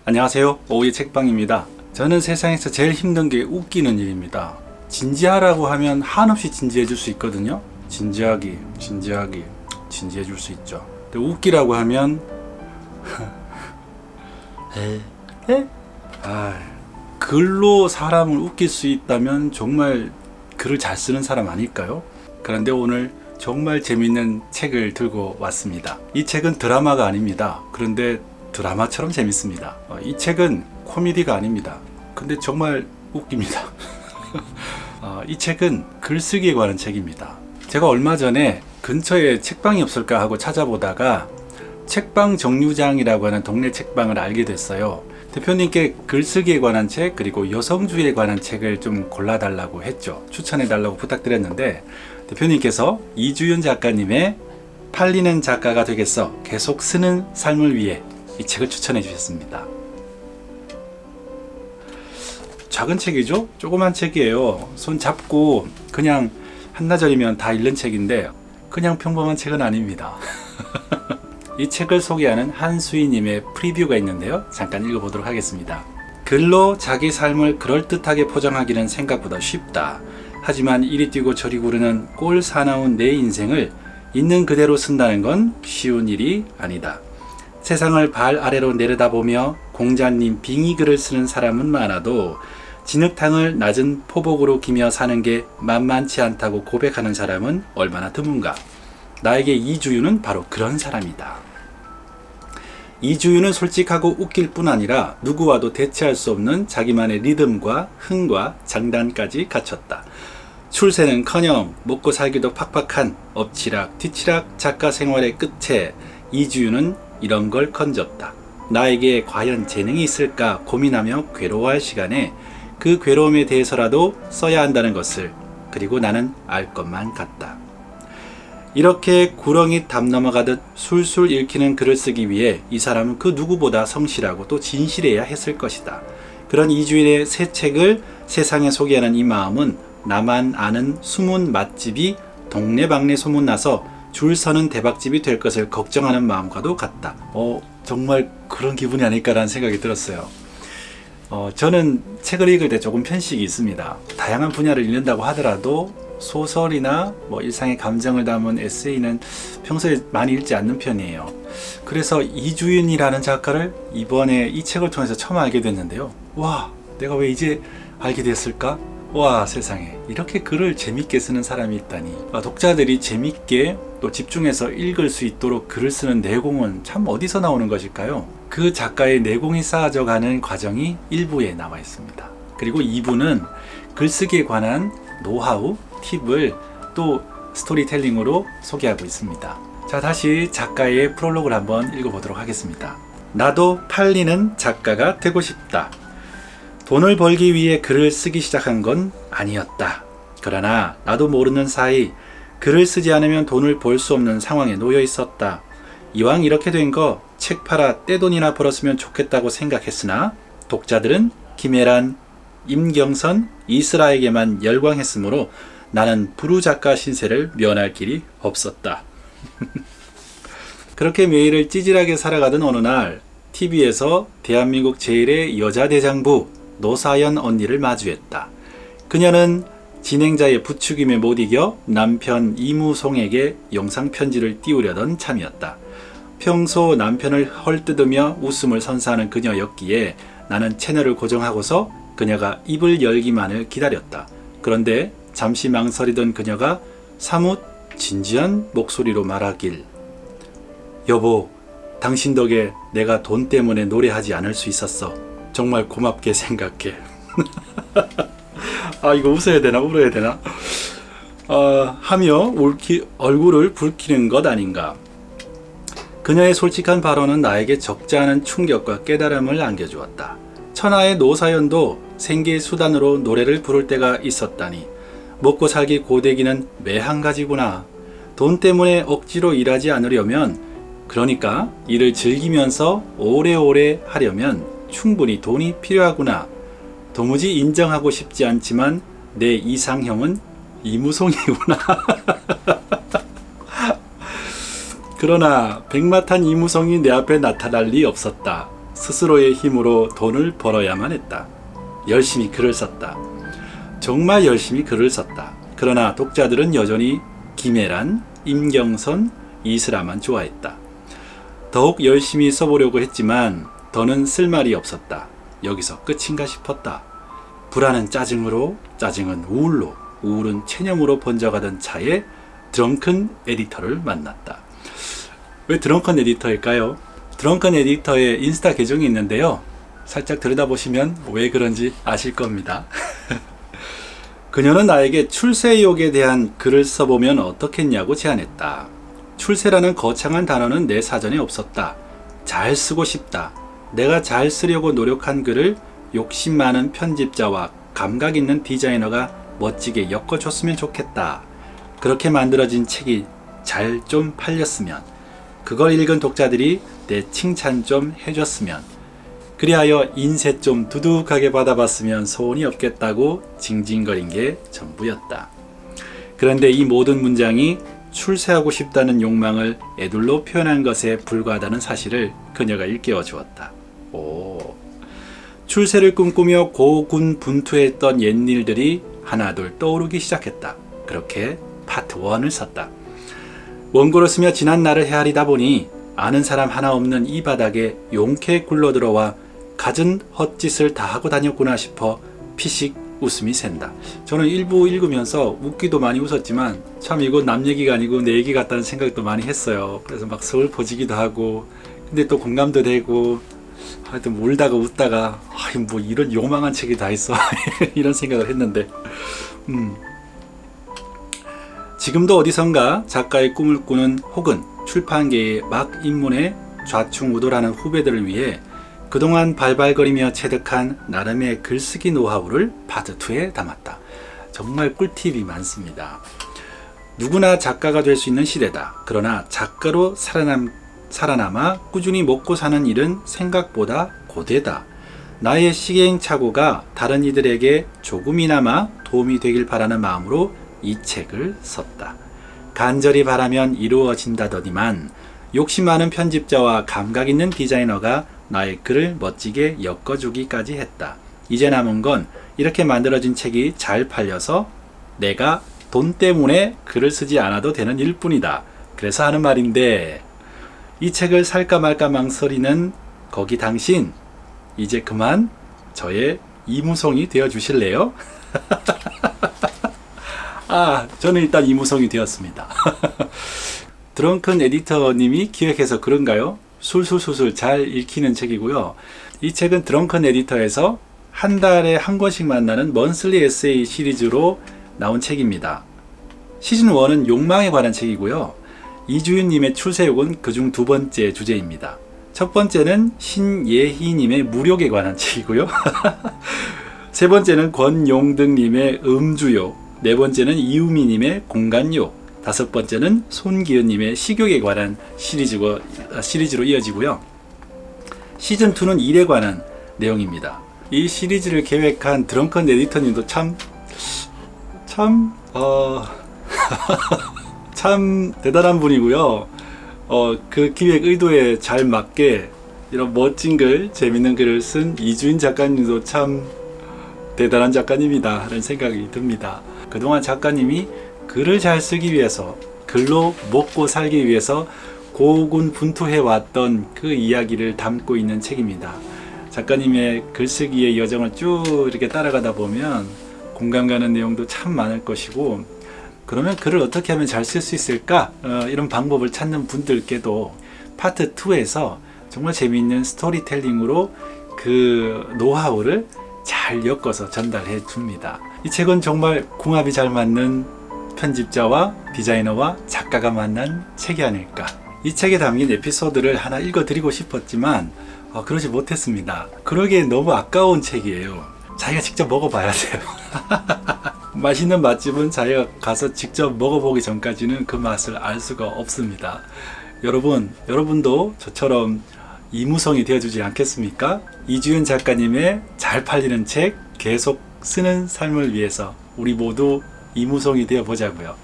안녕하세요, 오후의 책방입니다. 저는 세상에서 제일 힘든 게 웃기는 일입니다. 진지하라고 하면 한없이 진지해 줄 수 있거든요. 진지해 줄 수 있죠. 근데 웃기라고 하면 글로 사람을 웃길 수 있다면 정말 글을 잘 쓰는 사람 아닐까요? 그런데 오늘 정말 재밌는 책을 들고 왔습니다. 이 책은 드라마가 아닙니다. 그런데 드라마처럼 재밌습니다. 이 책은 코미디가 아닙니다. 근데 정말 웃깁니다. 이 책은 글쓰기에 관한 책입니다. 제가 얼마 전에 근처에 책방이 없을까 하고 찾아보다가 책방 정류장이라고 하는 동네 책방을 알게 됐어요. 대표님께 글쓰기에 관한 책 그리고 여성주의에 관한 책을 좀 골라달라고 했죠. 추천해달라고 부탁드렸는데 대표님께서 이주윤 작가님의 팔리는 작가가 되겠어 계속 쓰는 삶을 위해 이 책을 추천해 주셨습니다. 작은 책이죠? 조그만 책이에요. 손 잡고 그냥 한나절이면 다 읽는 책인데 그냥 평범한 책은 아닙니다. 이 책을 소개하는 한수희님의 프리뷰가 있는데요. 잠깐 읽어보도록 하겠습니다. 글로 자기 삶을 그럴듯하게 포장하기는 생각보다 쉽다. 하지만 이리 뛰고 저리 구르는 꼴 사나운 내 인생을 있는 그대로 쓴다는 건 쉬운 일이 아니다. 세상을 발 아래로 내려다보며 공자님 빙의글을 쓰는 사람은 많아도 진흙탕을 낮은 포복으로 기며 사는 게 만만치 않다고 고백하는 사람은 얼마나 드문가. 나에게 이주윤은 바로 그런 사람이다. 이주윤은 솔직하고 웃길 뿐 아니라 누구와도 대체할 수 없는 자기만의 리듬과 흥과 장단까지 갖췄다. 출세는커녕 먹고 살기도 팍팍한 엎치락 뒤치락 작가 생활의 끝에 이주윤은 이런 걸 건졌다. 나에게 과연 재능이 있을까 고민하며 괴로워할 시간에 그 괴로움에 대해서라도 써야 한다는 것을 그리고 나는 알 것만 같다. 이렇게 구렁이 담 넘어가듯 술술 읽히는 글을 쓰기 위해 이 사람은 그 누구보다 성실하고 또 진실해야 했을 것이다. 그런 이주인의 새 책을 세상에 소개하는 이 마음은 나만 아는 숨은 맛집이 동네방네 소문나서 줄 서는 대박집이 될 것을 걱정하는 마음과도 같다. 정말 그런 기분이 아닐까라는 생각이 들었어요. 저는 책을 읽을 때 조금 편식이 있습니다. 다양한 분야를 읽는다고 하더라도 소설이나 일상의 감정을 담은 에세이는 평소에 많이 읽지 않는 편이에요. 그래서 이주윤이라는 작가를 이번에 이 책을 통해서 처음 알게 됐는데요. 와, 내가 왜 이제 알게 됐을까? 와, 세상에 이렇게 글을 재밌게 쓰는 사람이 있다니. 독자들이 재밌게 또 집중해서 읽을 수 있도록 글을 쓰는 내공은 참 어디서 나오는 것일까요? 그 작가의 내공이 쌓아져 가는 과정이 1부에 나와 있습니다. 그리고 2부는 글쓰기에 관한 노하우, 팁을 또 스토리텔링으로 소개하고 있습니다. 자, 다시 작가의 프롤로그를 한번 읽어보도록 하겠습니다. 나도 팔리는 작가가 되고 싶다. 돈을 벌기 위해 글을 쓰기 시작한 건 아니었다. 그러나 나도 모르는 사이 글을 쓰지 않으면 돈을 벌 수 없는 상황에 놓여 있었다. 이왕 이렇게 된 거 책 팔아 떼돈이나 벌었으면 좋겠다고 생각했으나 독자들은 김혜란, 임경선, 이슬아에게만 열광했으므로 나는 부루작가 신세를 면할 길이 없었다. 그렇게 매일을 찌질하게 살아가던 어느 날 TV에서 대한민국 제1의 여자대장부 노사연 언니를 마주했다. 그녀는 진행자의 부추김에 못 이겨 남편 이무송에게 영상편지를 띄우려던 참이었다. 평소 남편을 헐뜯으며 웃음을 선사하는 그녀였기에 나는 채널을 고정하고서 그녀가 입을 열기만을 기다렸다. 그런데 잠시 망설이던 그녀가 사뭇 진지한 목소리로 말하길, 여보, 당신 덕에 내가 돈 때문에 노래하지 않을 수 있었어. 정말 고맙게 생각해. 이거 웃어야 되나 울어야 되나? 하며 얼굴을 붉히는 것 아닌가. 그녀의 솔직한 발언은 나에게 적지 않은 충격과 깨달음을 안겨주었다. 천하의 노사연도 생계의 수단으로 노래를 부를 때가 있었다니. 먹고 살기 고되기는 매한 가지구나. 돈 때문에 억지로 일하지 않으려면, 그러니까 일을 즐기면서 오래오래 하려면 충분히 돈이 필요하구나. 도무지 인정하고 싶지 않지만 내 이상형은 이무송이구나. 그러나 백마탄 이무송이 내 앞에 나타날 리 없었다. 스스로의 힘으로 돈을 벌어야만 했다. 열심히 글을 썼다. 정말 열심히 글을 썼다. 그러나 독자들은 여전히 김애란, 임경선, 이슬아만 좋아했다. 더욱 열심히 써보려고 했지만 더는 쓸 말이 없었다. 여기서 끝인가 싶었다. 불안은 짜증으로, 짜증은 우울로, 우울은 체념으로 번져가던 차에 드렁큰 에디터를 만났다. 왜 드렁큰 에디터일까요? 드렁큰 에디터의 인스타 계정이 있는데요. 살짝 들여다보시면 왜 그런지 아실 겁니다. 그녀는 나에게 출세욕에 대한 글을 써보면 어떻겠냐고 제안했다. 출세라는 거창한 단어는 내 사전에 없었다. 잘 쓰고 싶다. 내가 잘 쓰려고 노력한 글을 욕심 많은 편집자와 감각 있는 디자이너가 멋지게 엮어줬으면 좋겠다. 그렇게 만들어진 책이 잘 좀 팔렸으면, 그걸 읽은 독자들이 내 칭찬 좀 해줬으면, 그리하여 인쇄 좀 두둑하게 받아봤으면 소원이 없겠다고 징징거린 게 전부였다. 그런데 이 모든 문장이 출세하고 싶다는 욕망을 애둘로 표현한 것에 불과하다는 사실을 그녀가 일깨워 주었다. 출세를 꿈꾸며 고군분투했던 옛일들이 하나둘 떠오르기 시작했다. 그렇게 파트 1을 썼다. 원고를 쓰며 지난 날을 헤아리다 보니 아는 사람 하나 없는 이 바닥에 용케 굴러들어와 갖은 헛짓을 다 하고 다녔구나 싶어 피식 웃음이 샌다. 저는 일부 읽으면서 웃기도 많이 웃었지만 참 이거 남 얘기가 아니고 내 얘기 같다는 생각도 많이 했어요. 그래서 막 서글퍼지기도 하고, 근데 또 공감도 되고, 하여튼 울다가 웃다가 뭐 이런 요망한 책이 다 있어 이런 생각을 했는데, 지금도 어디선가 작가의 꿈을 꾸는 혹은 출판계에 막 입문해 좌충우돌하는 후배들을 위해 그동안 발발거리며 체득한 나름의 글쓰기 노하우를 파트 2에 담았다. 정말 꿀팁이 많습니다. 누구나 작가가 될 수 있는 시대다. 그러나 작가로 살아남아 꾸준히 먹고 사는 일은 생각보다 고되다. 나의 시행착오가 다른 이들에게 조금이나마 도움이 되길 바라는 마음으로 이 책을 썼다. 간절히 바라면 이루어진다더니만 욕심 많은 편집자와 감각 있는 디자이너가 나의 글을 멋지게 엮어주기까지 했다. 이제 남은 건 이렇게 만들어진 책이 잘 팔려서 내가 돈 때문에 글을 쓰지 않아도 되는 일뿐이다. 그래서 하는 말인데, 이 책을 살까 말까 망설이는 거기 당신, 이제 그만 저의 이무송이 되어 주실래요? 저는 일단 이무송이 되었습니다. 드렁큰 에디터님이 기획해서 그런가요? 술술술술 잘 읽히는 책이고요. 이 책은 드렁큰 에디터에서 한 달에 한 권씩 만나는 먼슬리 에세이 시리즈로 나온 책입니다. 시즌 1은 욕망에 관한 책이고요. 이주윤님의 출세욕은 그중 두 번째 주제입니다. 첫 번째는 신예희님의 무력에 관한 책이고요. 세 번째는 권용등님의 음주욕, 네 번째는 이우미님의 공간욕, 다섯 번째는 손기은님의 식욕에 관한 시리즈로 이어지고요. 시즌2는 일에 관한 내용입니다. 이 시리즈를 계획한 드렁큰 에디터님도 참 대단한 분이고요. 그 기획 의도에 잘 맞게 이런 멋진 글, 재밌는 글을 쓴 이주인 작가님도 참 대단한 작가님이다 하는 생각이 듭니다. 그동안 작가님이 글을 잘 쓰기 위해서, 글로 먹고 살기 위해서 고군분투해왔던 그 이야기를 담고 있는 책입니다. 작가님의 글쓰기의 여정을 쭉 이렇게 따라가다 보면 공감 가는 내용도 참 많을 것이고, 그러면 글을 어떻게 하면 잘 쓸 수 있을까? 이런 방법을 찾는 분들께도 파트 2에서 정말 재미있는 스토리텔링으로 그 노하우를 잘 엮어서 전달해 줍니다. 이 책은 정말 궁합이 잘 맞는 편집자와 디자이너와 작가가 만난 책이 아닐까. 이 책에 담긴 에피소드를 하나 읽어드리고 싶었지만 그러지 못했습니다. 그러기에 너무 아까운 책이에요. 자기가 직접 먹어봐야 돼요. 맛있는 맛집은 자기가 가서 직접 먹어보기 전까지는 그 맛을 알 수가 없습니다. 여러분도 저처럼 이무성이 되어주지 않겠습니까? 이주윤 작가님의 잘 팔리는 책 계속 쓰는 삶을 위해서 우리 모두 이무성이 되어보자고요.